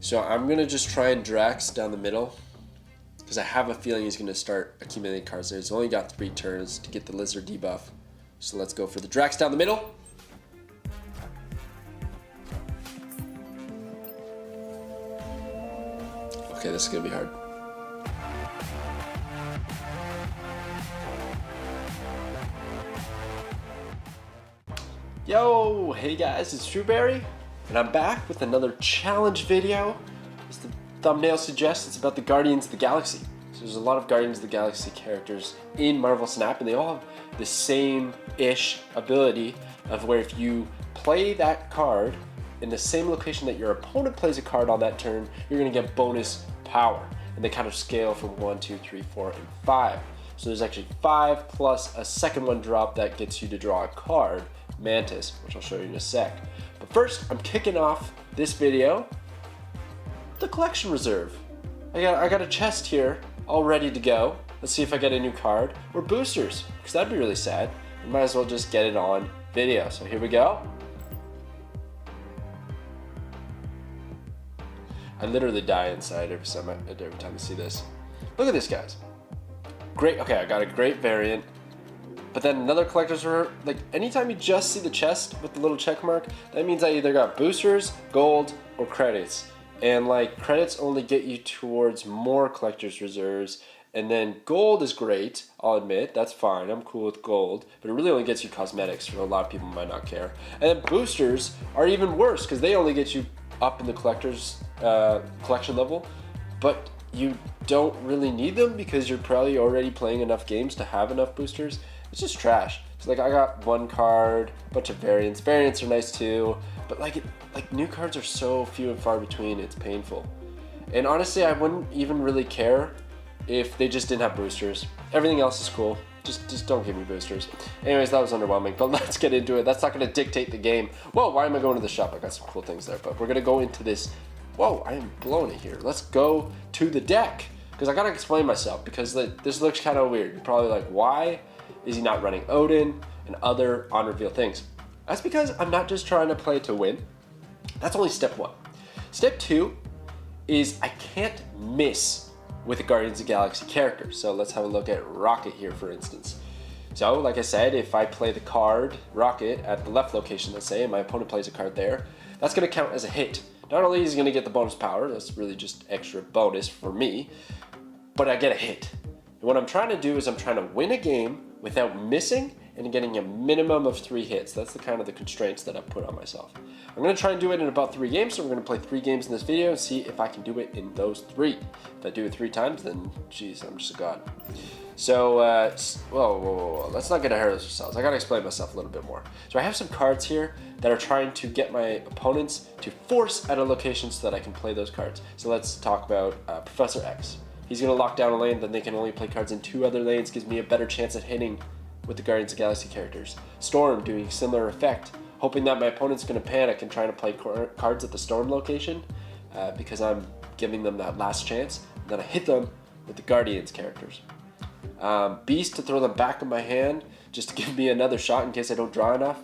So I'm going to just try and Drax down the middle, because I have a feeling he's going to start accumulating cards there. He's only got 3 turns to get the Lizard debuff. So let's go for the Drax down the middle. Okay, this is going to be hard. Yo, hey guys, it's Drewberry, and I'm back with another challenge video. As the thumbnail suggests, it's about the Guardians of the Galaxy. So there's a lot of Guardians of the Galaxy characters in Marvel Snap, and they all have the same-ish ability of where if you play that card in the same location that your opponent plays a card on that turn, you're going to get bonus power. And they kind of scale from 1, 2, 3, 4, and 5. So there's actually 5 plus a second one drop that gets you to draw a card, Mantis, which I'll show you in a sec. But first, I'm kicking off this video with the collection reserve. I got a chest here all ready to go. Let's see if I get a new card or boosters, because that'd be really sad. I might as well just get it on video. So here we go. I literally die inside every time I see this. Look at this, guys. Great. Okay, I got a great variant. But then another collector's rare, like anytime you just see the chest with the little check mark, that means I either got boosters, gold, or credits. And like credits only get you towards more collector's reserves, and then gold is great, I'll admit, that's fine, I'm cool with gold, but it really only gets you cosmetics, so a lot of people might not care. And then boosters are even worse, because they only get you up in the collector's collection level, but you don't really need them because you're probably already playing enough games to have enough boosters. It's just trash. So like I got one card, a bunch of variants. Variants are nice too, but like new cards are so few and far between, it's painful. And honestly, I wouldn't even really care if they just didn't have boosters. Everything else is cool. Just don't give me boosters. Anyways, that was underwhelming, but let's get into it. That's not gonna dictate the game. Whoa, why am I going to the shop? I got some cool things there, but we're gonna go into this. Whoa, I am blowing it here. Let's go to the deck, because I gotta explain myself, because this looks kind of weird. You're probably like, why is he not running Odin and other on-reveal things? That's because I'm not just trying to play to win. That's only step 1. Step 2 is I can't miss with the Guardians of the Galaxy characters. So let's have a look at Rocket here, for instance. So like I said, if I play the card Rocket at the left location, let's say, and my opponent plays a card there, that's gonna count as a hit. Not only is he gonna get the bonus power, that's really just extra bonus for me, but I get a hit. And what I'm trying to do is I'm trying to win a game without missing and getting a minimum of 3 hits. That's the kind of the constraints that I've put on myself. I'm gonna try and do it in about 3 games, so we're gonna play 3 games in this video and see if I can do it in those 3. If I do it 3 times, then geez, I'm just a god. So, whoa, let's not get ahead of ourselves. I gotta explain myself a little bit more. So I have some cards here that are trying to get my opponents to force at a location so that I can play those cards. So let's talk about Professor X. He's gonna lock down a lane, then they can only play cards in 2 other lanes, gives me a better chance at hitting with the Guardians of the Galaxy characters. Storm doing a similar effect, hoping that my opponent's gonna panic and try to play cards at the Storm location, because I'm giving them that last chance, and then I hit them with the Guardians characters. Beast to throw them back in my hand, just to give me another shot in case I don't draw enough.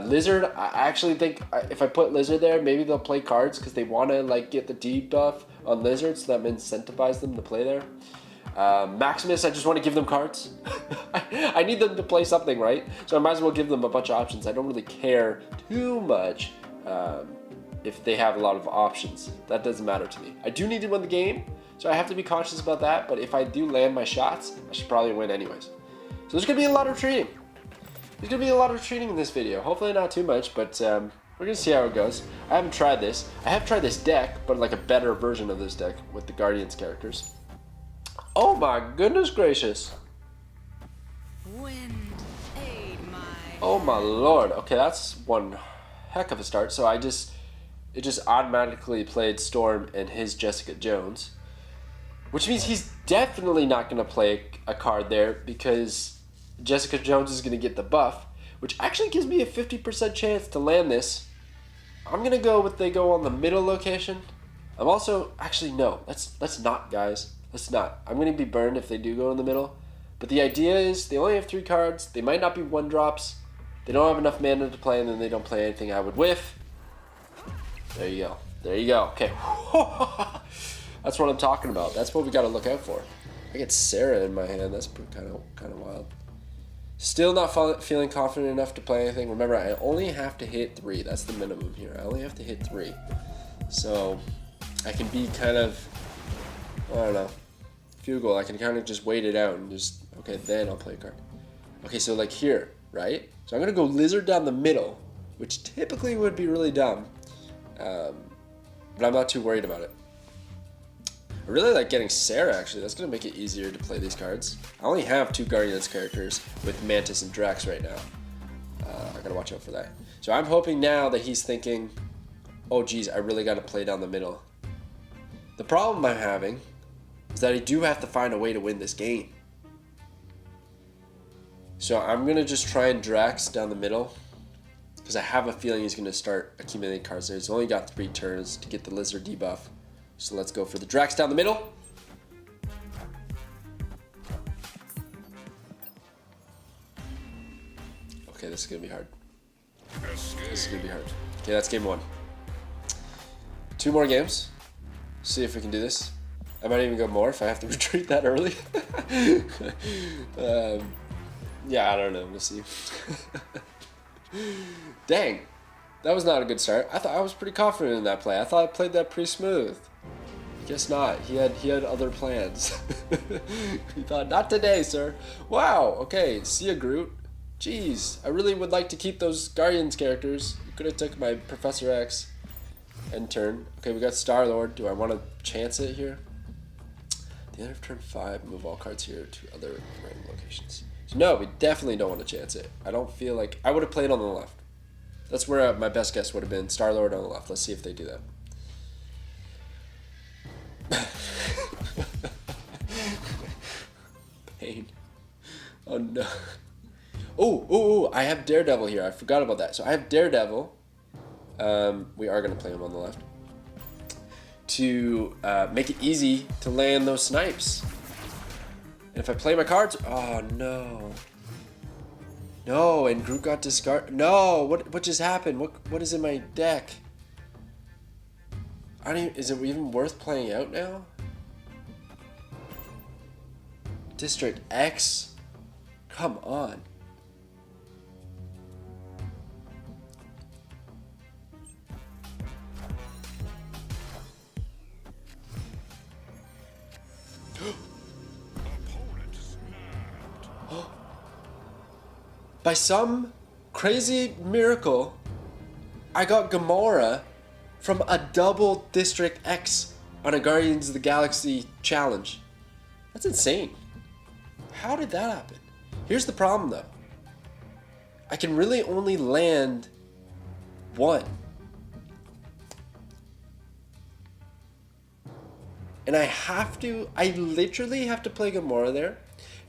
Lizard, I actually think if I put Lizard there, maybe they'll play cards because they want to like get the debuff on Lizard, so that incentivize them to play there. Maximus, I just want to give them cards. I need them to play something, right? So I might as well give them a bunch of options. I don't really care too much if they have a lot of options. That doesn't matter to me. I do need to win the game, so I have to be cautious about that, but if I do land my shots, I should probably win anyways. So there's going to be a lot of treating. There's going to be a lot of treating in this video. Hopefully not too much, but we're going to see how it goes. I haven't tried this. I have tried this deck, but like a better version of this deck with the Guardians characters. Oh my goodness gracious. Wind aid my Oh my lord. Okay, that's one heck of a start. So it just automatically played Storm and his Jessica Jones, which means he's definitely not going to play a card there because Jessica Jones is going to get the buff, which actually gives me a 50% chance to land this. I'm going to go with they go on the middle location. I'm also, actually no, let's not, guys. Let's not. I'm going to be burned if they do go in the middle. But the idea is they only have 3 cards. They might not be 1-drops. They don't have enough mana to play, and then they don't play anything I would whiff. There you go. There you go. Okay. That's what I'm talking about. That's what we got to look out for. I get Sarah in my hand. That's kind of wild. Still not feeling confident enough to play anything. Remember, I only have to hit 3. That's the minimum here. I only have to hit 3. So I can be kind of, I don't know, field goal. I can kind of just wait it out and just, okay, then I'll play a card. Okay, so like here, right? So I'm going to go lizard down the middle, which typically would be really dumb. But I'm not too worried about it. I really like getting Sarah, actually. That's going to make it easier to play these cards. I only have 2 Guardians characters with Mantis and Drax right now. I got to watch out for that. So I'm hoping now that he's thinking, oh geez, I really got to play down the middle. The problem I'm having is that I do have to find a way to win this game. So I'm going to just try and Drax down the middle, because I have a feeling he's going to start accumulating cards there. He's only got 3 turns to get the Lizard debuff. So let's go for the Drax down the middle. Okay, this is going to be hard. This is going to be hard. Okay, that's game 1. 2 more games. See if we can do this. I might even go more if I have to retreat that early. Yeah, I don't know. We'll see. Dang. That was not a good start. I thought I was pretty confident in that play. I thought I played that pretty smooth. Guess not. He had other plans. He thought, not today, sir. Wow. Okay. See ya, Groot. Jeez. I really would like to keep those Guardians characters. You could have took my Professor X end turn. Okay, we got Star-Lord. Do I want to chance it here? At the end of turn 5, move all cards here to other random locations. So no, we definitely don't want to chance it. I don't feel like... I would have played on the left. That's where my best guess would have been. Star-Lord on the left. Let's see if they do that. Pain. Oh no. Oh, I have Daredevil here. I forgot about that. So I have Daredevil. We are going to play him on the left. To make it easy to land those snipes. And if I play my cards... Oh no. No, and Groot got discarded. No, what just happened? What is in my deck? I don't even, is it even worth playing out now? District X? Come on. By some crazy miracle, I got Gamora from a double District X on a Guardians of the Galaxy challenge. That's insane. How did that happen? Here's the problem though. I can really only land 1. And I literally have to play Gamora there.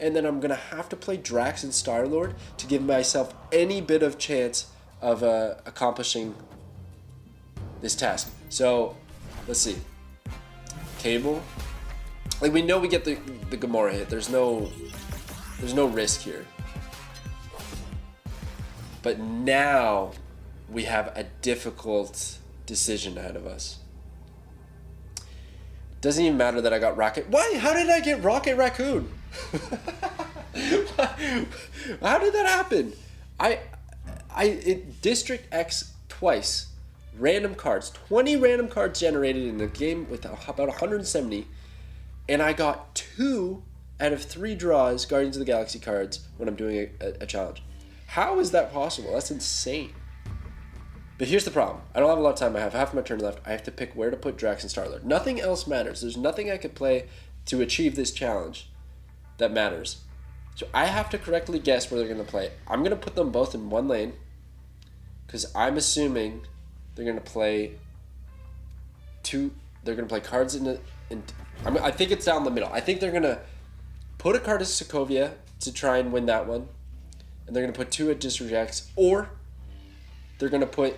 And then I'm going to have to play Drax and Star-Lord to give myself any bit of chance of accomplishing this task. So, let's see. Cable. Like, we know we get the Gamora hit. There's no risk here. But now we have a difficult decision ahead of us. Doesn't even matter that I got Rocket. Why? How did I get Rocket Raccoon? How did that happen? District X twice. Random cards. 20 random cards generated in a game with about 170. And I got 2 out of 3 draws Guardians of the Galaxy cards when I'm doing a challenge. How is that possible? That's insane. But here's the problem. I don't have a lot of time. I have half my turn left. I have to pick where to put Drax and Star-Lord. Nothing else matters. There's nothing I could play to achieve this challenge that matters. So I have to correctly guess where they're going to play. I'm going to put them both in one lane because I'm assuming they're going to play they're going to play cards I think it's down the middle. I think they're going to put a card to Sokovia to try and win that one. And they're going to put 2 at District X, or they're going to put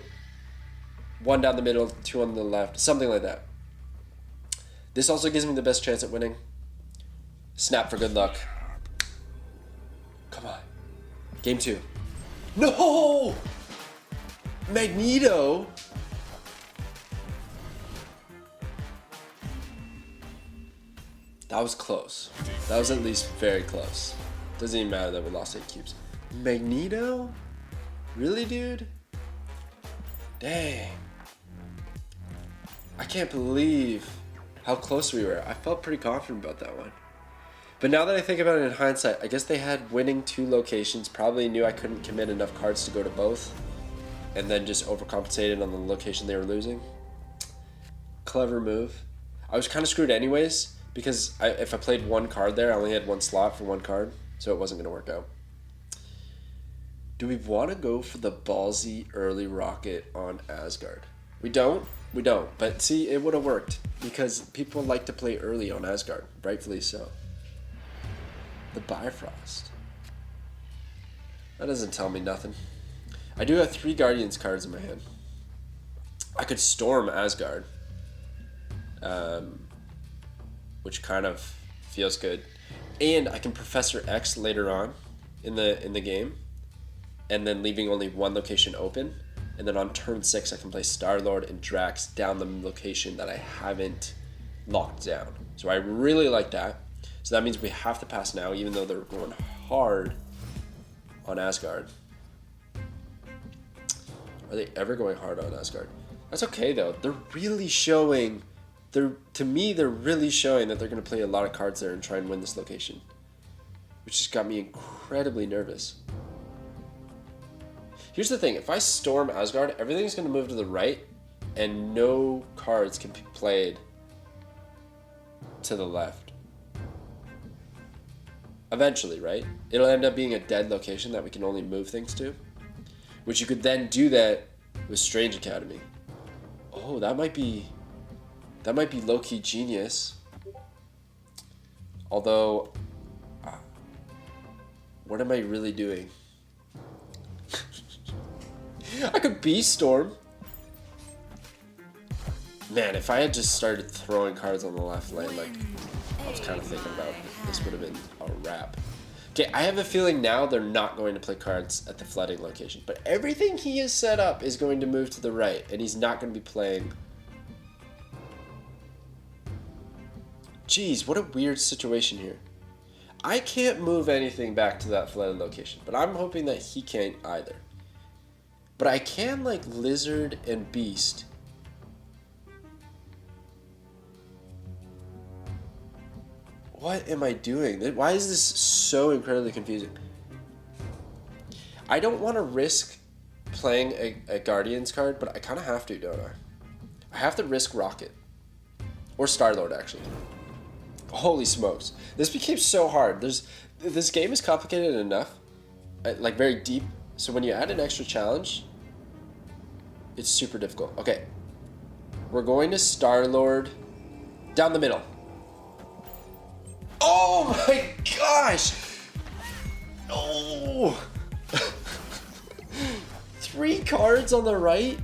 1 down the middle, 2 on the left, something like that. This also gives me the best chance at winning. Snap for good luck. Come on. Game 2. No! Magneto! That was close. That was at least very close. Doesn't even matter that we lost 8 cubes. Magneto? Really, dude? Dang. I can't believe how close we were. I felt pretty confident about that one. But now that I think about it in hindsight, I guess they had winning 2 locations, probably knew I couldn't commit enough cards to go to both, and then just overcompensated on the location they were losing. Clever move. I was kind of screwed anyways, because if I played 1 card there, I only had 1 slot for 1 card, so it wasn't going to work out. Do we want to go for the ballsy early rocket on Asgard? We don't, but see, it would have worked, because people like to play early on Asgard, rightfully so. The Bifrost. That doesn't tell me nothing. I do have 3 Guardians cards in my hand. I could Storm Asgard, which kind of feels good, and I can Professor X later on in the game, and then leaving only 1 location open, and then on turn 6 I can play Star-Lord and Drax down the location that I haven't locked down. So I really like that. So that means we have to pass now, even though they're going hard on Asgard. Are they ever going hard on Asgard? That's okay though. They're really showing. To me, they're really showing that they're going to play a lot of cards there and try and win this location, which just got me incredibly nervous. Here's the thing: if I storm Asgard, everything's going to move to the right, and no cards can be played to the left. Eventually, right? It'll end up being a dead location that we can only move things to, which you could then do that with Strange Academy. Oh, that might be low-key genius. Although, what am I really doing? I could Beast Storm. Man, if I had just started throwing cards on the left lane, like I was kind of thinking about, this would have been a wrap. Okay, I have a feeling now they're not going to play cards at the flooding location, but everything he has set up is going to move to the right, and he's not going to be playing. Jeez, what a weird situation here. I can't move anything back to that flooded location, but I'm hoping that he can't either. But I can, like, Lizard and Beast. What am I doing? Why is this so incredibly confusing? I don't want to risk playing a Guardians card, but I kind of have to, don't I? I have to risk Rocket. Or Star-Lord, actually. Holy smokes. This became so hard. This game is complicated enough. Like, very deep. So when you add an extra challenge, it's super difficult. Okay. We're going to Star-Lord down the middle. Oh my gosh! No! 3 cards on the right?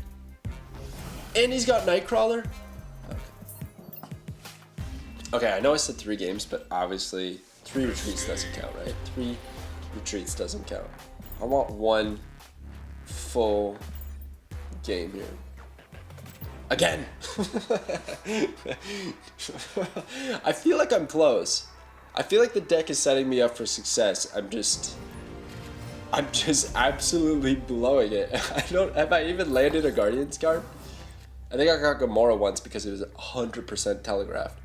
And he's got Nightcrawler? Okay, I know I said 3 games, but obviously 3 retreats doesn't count, right? 3 retreats doesn't count. I want 1 full game here. Again! I feel like I'm close. I feel like the deck is setting me up for success. I'm just absolutely blowing it. Have I even landed a Guardians card? I think I got Gamora once because it was 100% telegraphed.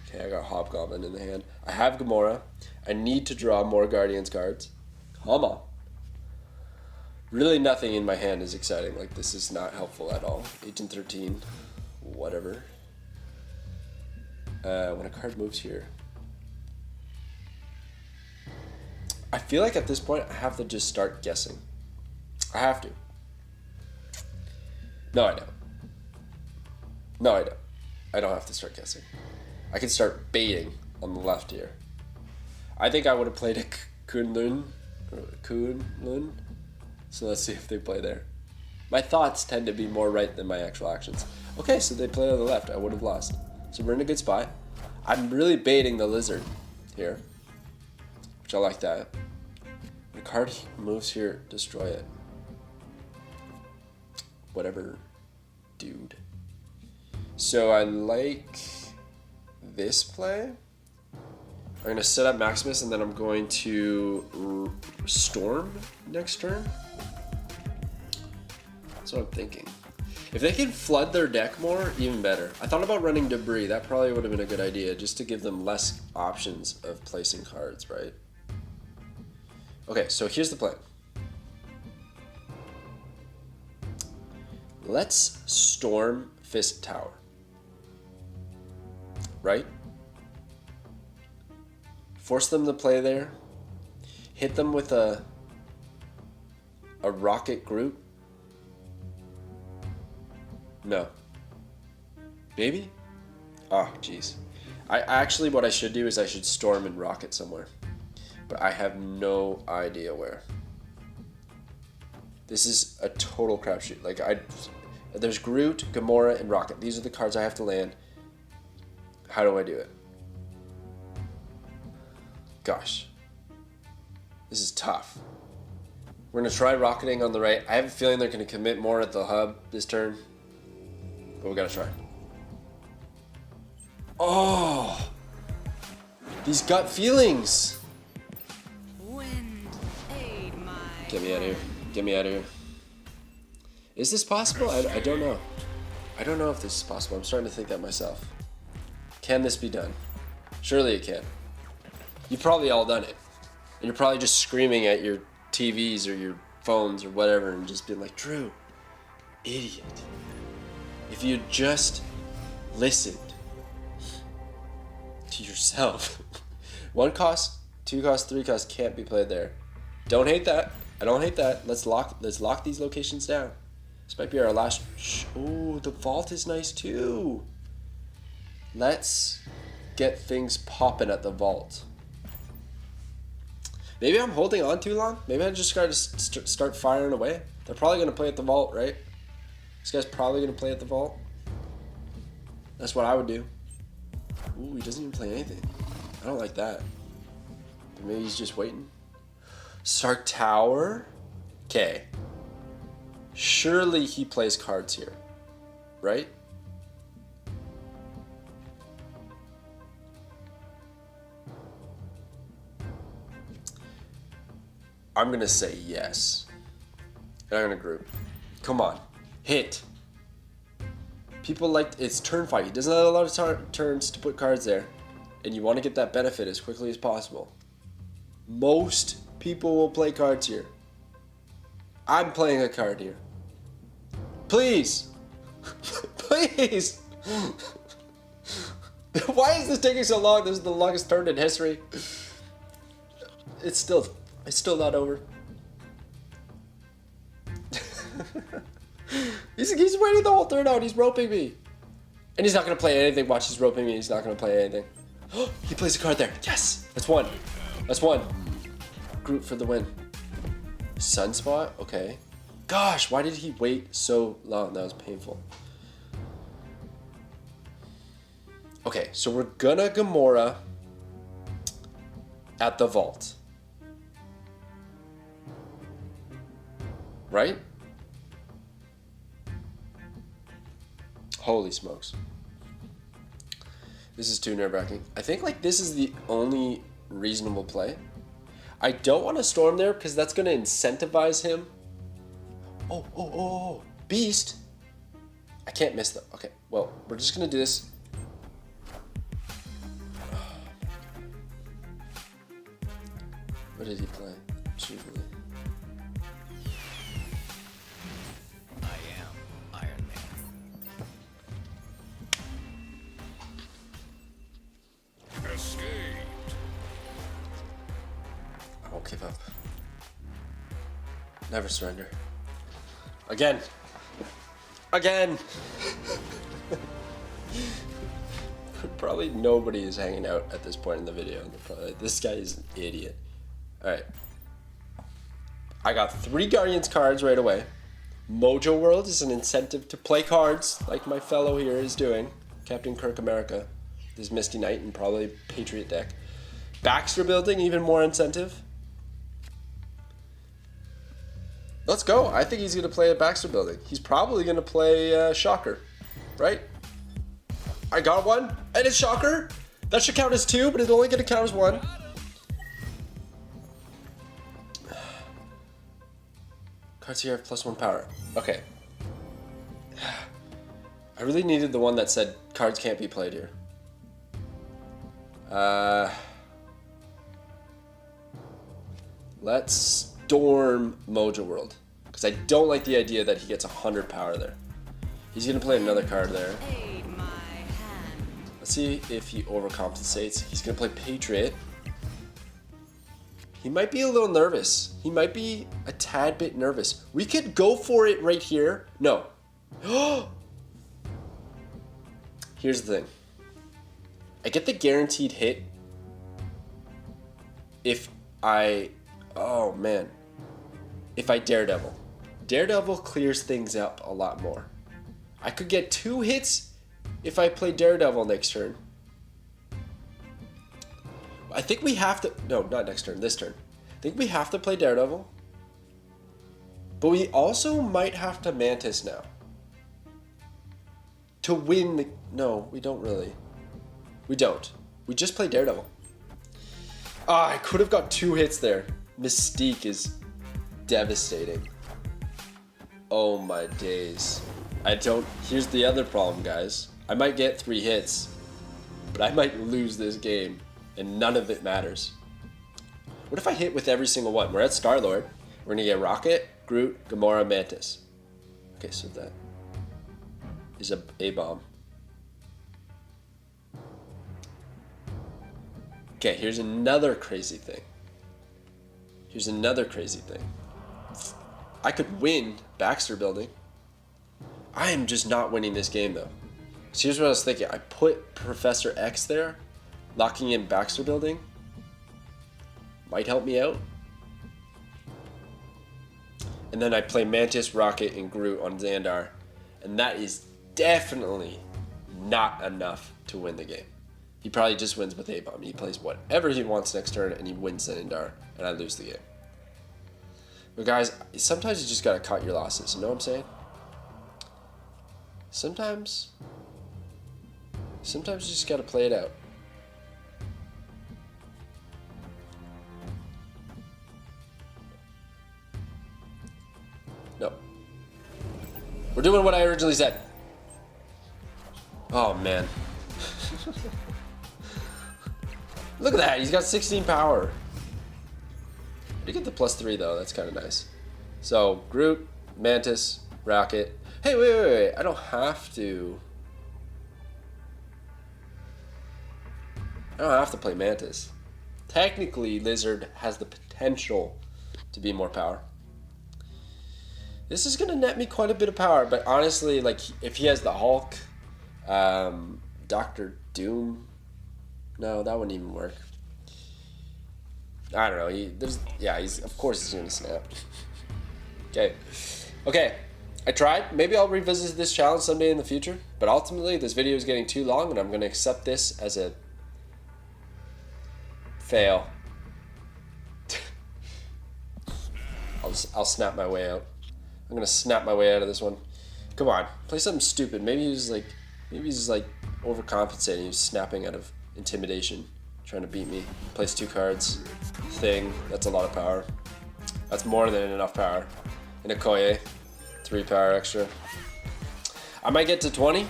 Okay, I got Hobgoblin in the hand. I have Gamora. I need to draw more Guardians cards. Come on. Really nothing in my hand is exciting. Like, this is not helpful at all. Agent 13. Whatever. When a card moves here. I feel like at this point I have to just start guessing. I have to. No, I don't. No, I don't. I don't have to start guessing. I can start baiting on the left here. I think I would have played a Kunlun. So let's see if they play there. My thoughts tend to be more right than my actual actions. Okay, so they play on the left. I would have lost. So we're in a good spot. I'm really baiting the Lizard here, which I like that. The card moves here, destroy it. Whatever, dude. So I like this play. I'm going to set up Maximus, and then I'm going to Storm next turn. That's what I'm thinking. If they can flood their deck more, even better. I thought about running Debris. That probably would have been a good idea, just to give them less options of placing cards, right? Okay, so here's the plan. Let's Storm Fist Tower. Right? Force them to play there. Hit them with a Rocket Groot. No. Maybe? Oh, jeez. I actually, what I should do is I should Storm and Rocket somewhere. But I have no idea where. This is a total crapshoot. Like, there's Groot, Gamora, and Rocket. These are the cards I have to land. How do I do it? Gosh. This is tough. We're going to try rocketing on the right. I have a feeling they're going to commit more at the hub this turn. But we got to try. Oh! These gut feelings! Wind, aid my Get me out of here. Get me out of here. Is this possible? I don't know. I don't know if this is possible. I'm starting to think that myself. Can this be done? Surely it can. You've probably all done it. And you're probably just screaming at your TVs or your phones or whatever and just being like, Drew, idiot. If you just listened to yourself. 1 cost, 2 cost, 3 cost can't be played there. Don't hate that. I don't hate that. Let's lock these locations down. This might be our last. Oh, the vault is nice too. Let's get things popping at the vault. Maybe I'm holding on too long. Maybe I just gotta start firing away. They're probably gonna play at the vault, right? This guy's probably gonna play at the vault. That's what I would do. Ooh, he doesn't even play anything. I don't like that. But maybe he's just waiting. Sark Tower? Okay. Surely he plays cards here. Right? I'm gonna say yes. And I'm gonna group. Come on. Hit. People like, it's turn fight. He doesn't have a lot of turns to put cards there. And you want to get that benefit as quickly as possible. Most people will play cards here. I'm playing a card here. Please. Please. Why is this taking so long? This is the longest turn in history. It's still not over. He's waiting the whole turn out. He's roping me. And he's not going to play anything. Watch, he's roping me. He's not going to play anything. He plays a card there. Yes. That's one. That's one. Groot for the win. Sunspot? Okay. Gosh, why did he wait so long? That was painful. Okay, so we're gonna Gamora at the vault. Right? Holy smokes. This is too nerve-wracking. I think like this is the only reasonable play. I don't want to storm there because that's going to incentivize him. Oh. Beast. I can't miss them. Okay, well, we're just going to do this. What did he play? Jubilee. I am Iron Man. Escaped. I won't give up. Never surrender. Again. Probably nobody is hanging out at this point in the video. They're probably like, this guy is an idiot. Alright. I got 3 Guardians cards right away. Mojo World is an incentive to play cards, like my fellow here is doing. Captain Kirk America. This Misty Knight and probably Patriot deck. Baxter Building, even more incentive. Let's go. I think he's going to play a Baxter Building. He's probably going to play Shocker, right? I got one, and it's Shocker. That should count as 2, but it's only going to count as 1. Cards here have +1 power. Okay. I really needed the one that said cards can't be played here. Let's storm Mojo World. Because I don't like the idea that he gets 100 power there. He's going to play another card there. Aid my hand. Let's see if he overcompensates. He's going to play Patriot. He might be a little nervous. He might be a tad bit nervous. We could go for it right here. No. Here's the thing. I get the guaranteed hit if I... Oh, man. If I Daredevil. Daredevil clears things up a lot more. I could get 2 hits if I play Daredevil next turn. I think we have to... No, not next turn. This turn. I think we have to play Daredevil. But we also might have to Mantis now. To win the... No, we don't really. We don't. We just play Daredevil. Ah, I could have got 2 hits there. Mystique is devastating. Oh my days. I don't... Here's the other problem, guys. I might get 3 hits. But I might lose this game. And none of it matters. What if I hit with every single one? We're at Star-Lord. We're going to get Rocket, Groot, Gamora, Mantis. Okay, so that is a A-bomb. Okay, here's another crazy thing. Here's another crazy thing. I could win Baxter Building. I am just not winning this game, though. So here's what I was thinking. I put Professor X there. Locking in Baxter Building might help me out. And then I play Mantis, Rocket, and Groot on Xandar. And that is definitely not enough to win the game. He probably just wins with A-Bomb. He plays whatever he wants next turn, and he wins Xandar, and I lose the game. But guys, sometimes you just gotta cut your losses. You know what I'm saying? Sometimes you just gotta play it out. No. We're doing what I originally said. Oh, man. Look at that. He's got 16 power. You get the +3, though. That's kind of nice. So, Groot, Mantis, Rocket. Hey, wait. I don't have to... play Mantis. Technically, Lizard has the potential to be more power. This is going to net me quite a bit of power, but honestly, like, if he has the Hulk, Doctor Doom, no, that wouldn't even work. I don't know. He's of course he's going to snap. Okay. I tried. Maybe I'll revisit this challenge someday in the future, but ultimately, this video is getting too long, and I'm going to accept this as a fail. I'll snap my way out. I'm gonna snap my way out of this one. Come on, play something stupid. Maybe he's just like overcompensating. He's snapping out of intimidation, trying to beat me. Plays 2 cards. Thing. That's a lot of power. That's more than enough power. And Okoye, 3 power extra. I might get to 20.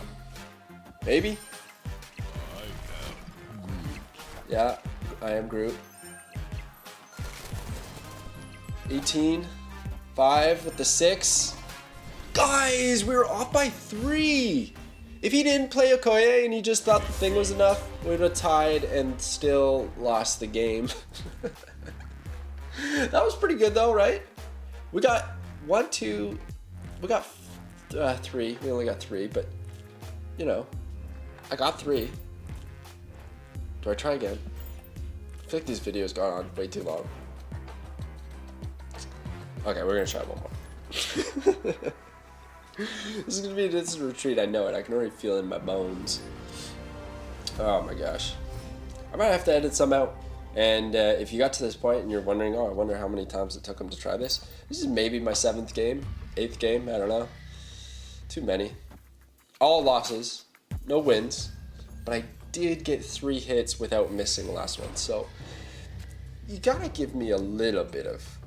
Maybe. Yeah, I am Groot. 18. 5 with the 6. Guys, we were off by 3. If he didn't play Okoye and he just thought the thing was enough, we would have tied and still lost the game. That was pretty good though, right? We got 1, 2, we got 3. We only got 3, but you know, I got 3. Do I try again? I feel like these videos gone on way too long. Okay, we're gonna try one more. This is gonna be a retreat, I know it. I can already feel it in my bones. Oh my gosh. I might have to edit some out. And if you got to this point and you're wondering, oh, I wonder how many times it took him to try this. This is maybe my 7th game, 8th game, I don't know. Too many. All losses, no wins. But I did get 3 hits without missing the last one. So you gotta give me a little bit of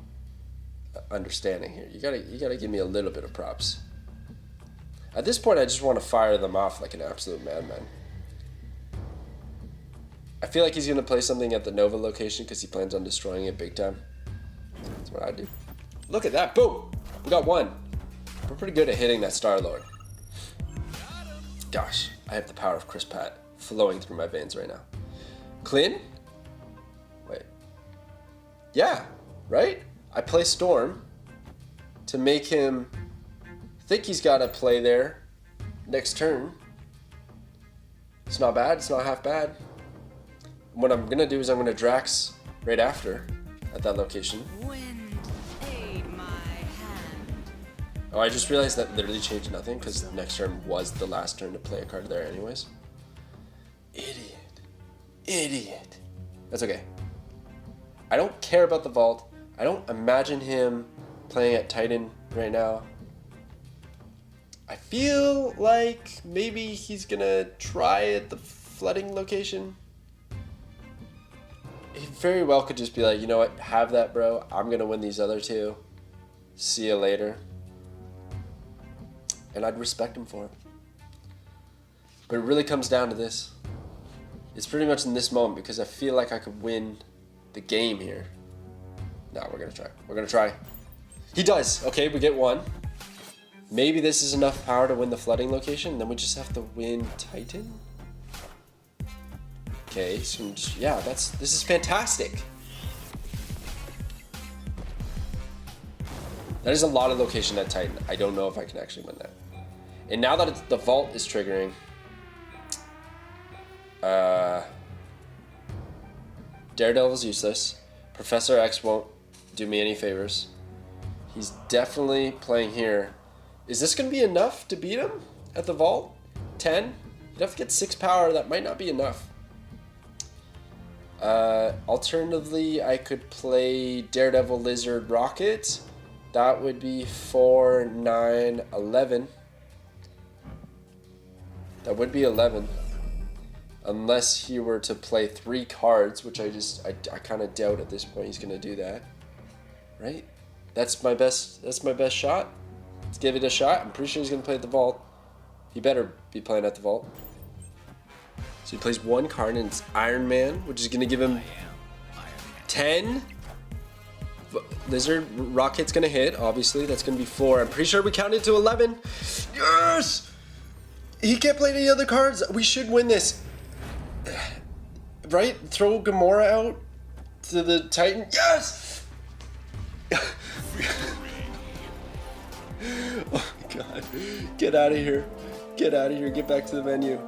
understanding here. You gotta give me a little bit of props. At this point, I just want to fire them off like an absolute madman. I feel like he's gonna play something at the Nova location because he plans on destroying it big time. That's what I do. Look at that! Boom! We got 1. We're pretty good at hitting that Star-Lord. Gosh, I have the power of Chris Pratt flowing through my veins right now. Klin? Wait. Yeah, right? I play Storm to make him think he's got to play there next turn. It's not bad. It's not half bad. What I'm going to do is I'm going to Drax right after at that location. Wind, aid my hand. Oh, I just realized that literally changed nothing because next turn was the last turn to play a card there anyways. Idiot. Idiot. That's okay. I don't care about the vault. I don't imagine him playing at Titan right now. I feel like maybe he's gonna try at the flooding location. He very well could just be like, you know what, have that, bro. I'm gonna win these other 2. See you later. And I'd respect him for it. But it really comes down to this. It's pretty much in this moment because I feel like I could win the game here. No, we're gonna try. We're gonna try. He does. Okay, we get 1. Maybe this is enough power to win the flooding location, then we just have to win Titan? Okay, so just, yeah, this is fantastic. That is a lot of location at Titan. I don't know if I can actually win that. And now that the vault is triggering, Daredevil's useless. Professor X won't do me any favors. He's definitely playing here. Is this going to be enough to beat him at the vault? 10? You'd have to get 6 power. That might not be enough. Alternatively, I could play Daredevil, Lizard, Rocket. That would be 4, 9, 11. That would be 11. Unless he were to play 3 cards, which I kind of doubt at this point he's going to do that. Right? That's my best shot. Let's give it a shot. I'm pretty sure he's going to play at the vault. He better be playing at the vault. So he plays 1 card and it's Iron Man, which is going to give him 10. Lizard Rocket's going to hit, obviously. That's going to be 4. I'm pretty sure we counted to 11. Yes! He can't play any other cards. We should win this. Right? Throw Gamora out to the Titan. Yes! Oh my god. Get out of here. Get out of here. Get back to the venue.